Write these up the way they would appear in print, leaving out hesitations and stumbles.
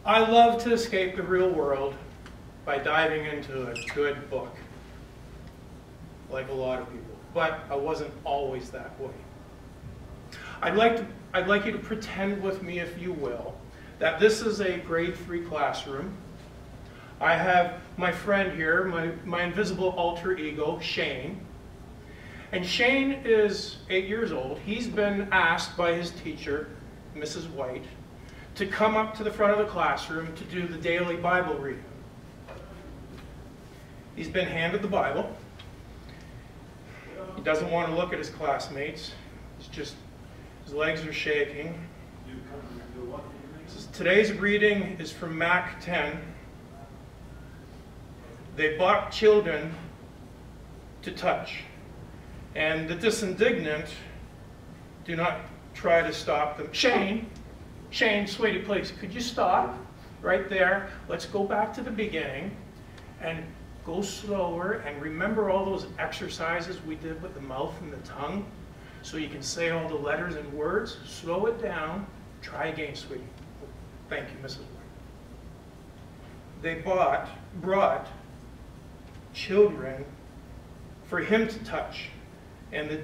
I love to escape the real world by diving into a good book, like a lot of people, but I wasn't always that way. I'd like you to pretend with me, if you will, that this is a grade 3 classroom. I have my friend here, my invisible alter ego, Shane. And Shane is 8 years old. He's been asked by his teacher, Mrs. White, to come up to the front of the classroom to do the daily Bible reading. He's been handed the Bible. He doesn't want to look at his classmates. His legs are shaking. Today's reading is from Mac 10. They bought children to touch, and the disindignant do not try to stop them. Shane, sweetie, please, could you stop right there? Let's go back to the beginning and go slower, and remember all those exercises we did with the mouth and the tongue so you can say all the letters and words. Slow it down. Try again, sweetie. Thank you, Mrs. White. They brought children for him to touch, and the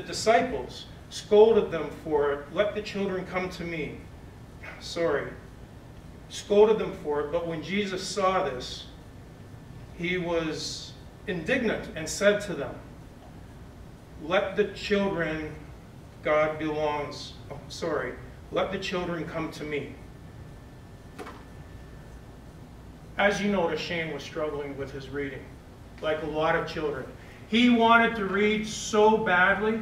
disciples scolded them for it. Let the children come to me. Scolded them for it, but when Jesus saw this, he was indignant and said to them, let the children let the children come to me. As you notice, Shane was struggling with his reading, like a lot of children. He wanted to read so badly,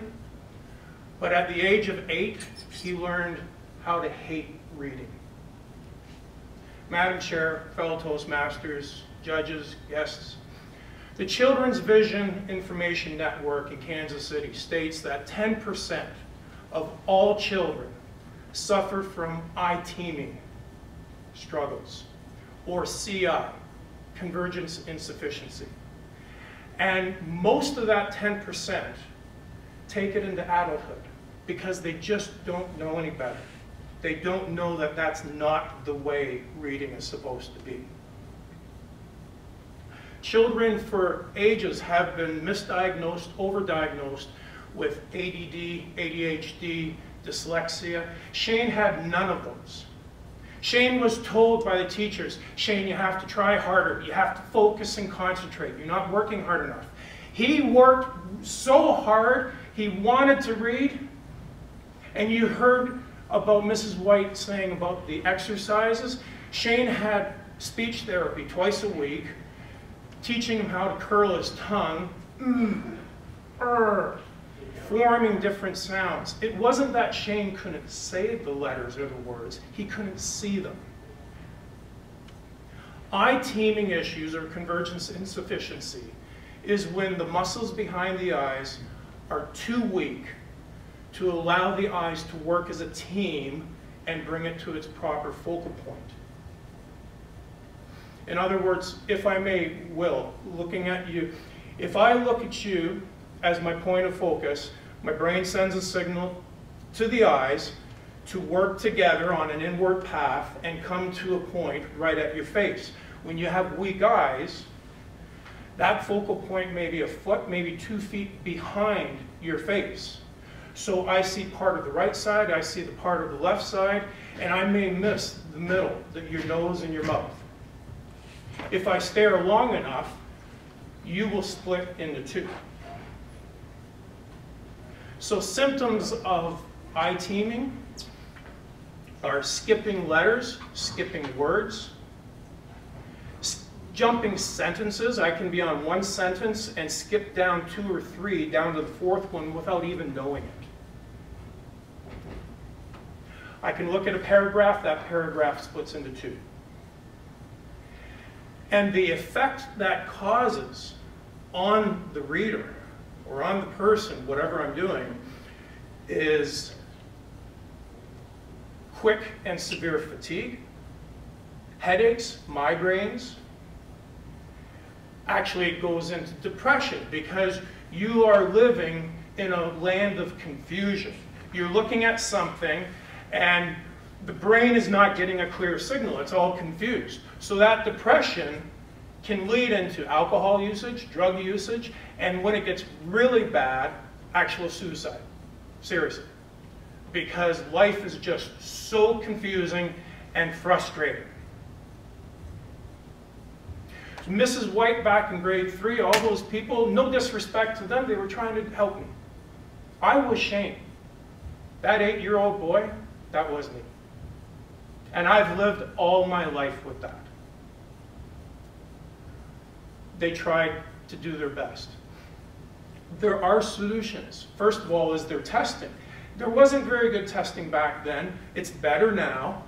but at the age of 8, he learned how to hate reading. Madam Chair, fellow Toastmasters, judges, guests, the Children's Vision Information Network in Kansas City states that 10% of all children suffer from eye teaming struggles, or CI, convergence insufficiency. And most of that 10% take it into adulthood because they just don't know any better. They don't know that that's not the way reading is supposed to be. Children for ages have been misdiagnosed, overdiagnosed with ADD, ADHD, dyslexia. Shane had none of those. Shane was told by the teachers, Shane, you have to try harder. You have to focus and concentrate. You're not working hard enough. He worked so hard, he wanted to read. And you heard about Mrs. White saying about the exercises. Shane had speech therapy twice a week, teaching him how to curl his tongue, forming different sounds. It wasn't that Shane couldn't say the letters or the words, he couldn't see them. Eye teaming issues, or convergence insufficiency, is when the muscles behind the eyes are too weak to allow the eyes to work as a team and bring it to its proper focal point. In other words, if I may, looking at you, if I look at you as my point of focus, my brain sends a signal to the eyes to work together on an inward path and come to a point right at your face. When you have weak eyes, that focal point may be a foot, maybe 2 feet behind your face. So I see part of the right side, I see the part of the left side, and I may miss the middle, your nose and your mouth. If I stare long enough, you will split into 2. So symptoms of eye teaming are skipping letters, skipping words, jumping sentences. I can be on one sentence and skip down 2 or 3, down to the 4th one without even knowing it. I can look at a paragraph, that paragraph splits into 2. And the effect that causes on the reader or on the person, whatever I'm doing, is quick and severe fatigue, headaches, migraines. Actually, it goes into depression because you are living in a land of confusion. You're looking at something And the brain is not getting a clear signal. It's all confused. So that depression can lead into alcohol usage, drug usage, and when it gets really bad, actual suicide. Seriously. Because life is just so confusing and frustrating. Mrs. White back in grade 3, all those people, no disrespect to them, they were trying to help me. I was Shane. That 8-year-old boy, that was me. And I've lived all my life with that. They tried to do their best. There are solutions. First of all is their testing. There wasn't very good testing back then. It's better now,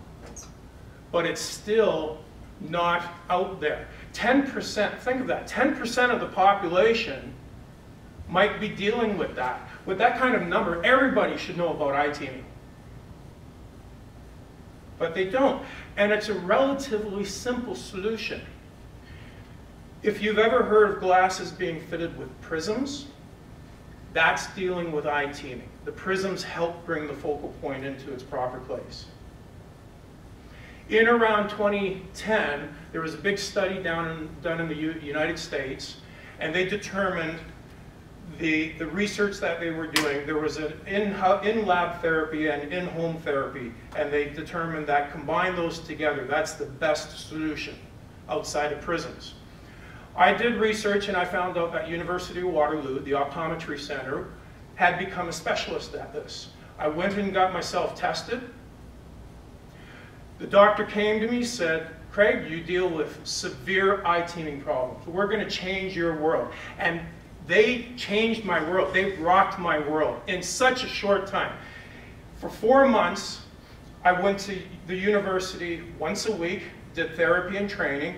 but it's still not out there. 10%, think of that, 10% of the population might be dealing with that. With that kind of number, everybody should know about eye teaming. But they don't. And it's a relatively simple solution. If you've ever heard of glasses being fitted with prisms, that's dealing with eye teaming. The prisms help bring the focal point into its proper place. In around 2010, there was a big study done in the United States, and they determined the research that they were doing. There was an in-lab therapy and in-home therapy, and they determined that combine those together, that's the best solution outside of prisms. I did research and I found out that University of Waterloo, the optometry center, had become a specialist at this. I went and got myself tested. The doctor came to me and said, Craig, you deal with severe eye teaming problems. We're going to change your world. And they changed my world. They rocked my world in such a short time. For 4 months, I went to the university once a week, did therapy and training,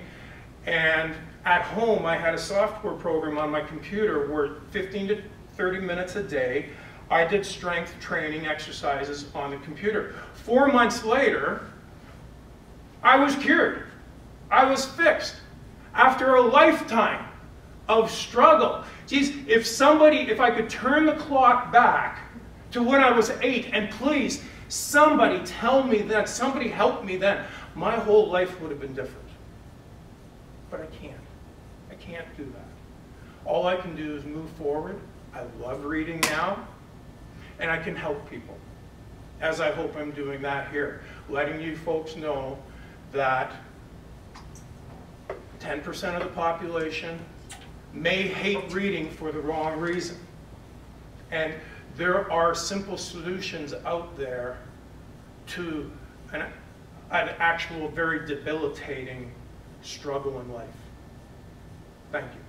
and at home I had a software program on my computer where 15 to 30 minutes a day, I did strength training exercises on the computer. 4 months later, I was cured. I was fixed. After a lifetime of struggle. Geez, if I could turn the clock back to when I was 8, and please, somebody tell me then, somebody help me then, my whole life would have been different. But I can't. I can't do that. All I can do is move forward. I love reading now, and I can help people, as I hope I'm doing that here, letting you folks know that 10% of the population may hate reading for the wrong reason. And there are simple solutions out there to an actual very debilitating struggle in life. Thank you.